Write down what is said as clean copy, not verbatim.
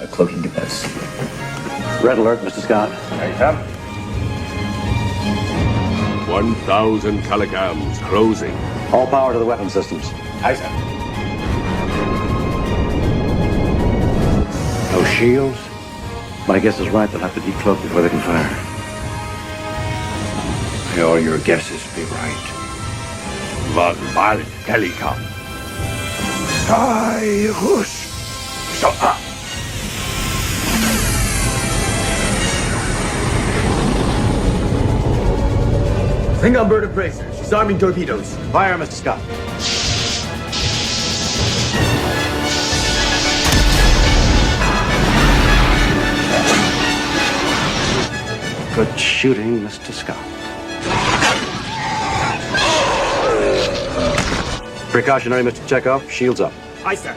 a cloaking device. Red alert, Mr. Scott. There you come. 1,000 kilograms closing. All power to the weapon systems. Aye, sir. No shields? My guess is right. They'll have to decloak before they can fire. May all your guesses be right. Was bald Helikon. Hi, hush. So up. Klingon bird appraiser. She's arming torpedoes. Fire, Mr. Scott. Good shooting, Mr. Scott. Precautionary, Mr. Chekhov. Shields up. Aye, sir.